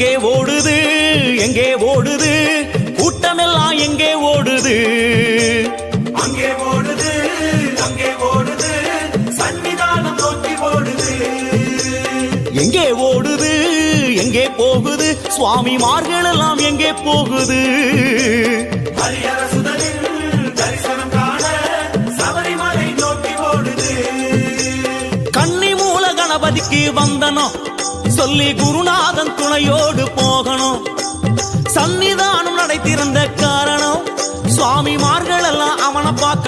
எங்கே ஓடுது எங்கே ஓடுது கூட்டமெல்லாம் எங்கே ஓடுது அங்கே ஓடுது அங்கே ஓடுது சன்னிதானம் நோக்கி ஓடுது எங்கே ஓடுது எங்கே போகுது சுவாமிமார்கள் எல்லாம் எங்கே போகுது ஹரிஹர சுதனின் தரிசனம் காண சபரிமலை நோக்கி ஓடுது கன்னி மூல கணபதிக்கு வந்தனம் சொல்லி குருநாதன் துணையோடு போகணும் சன்னிதானம் நடை திறந்த காரணம் சுவாமிமார்கள் எல்லாம் அவனை பார்க்க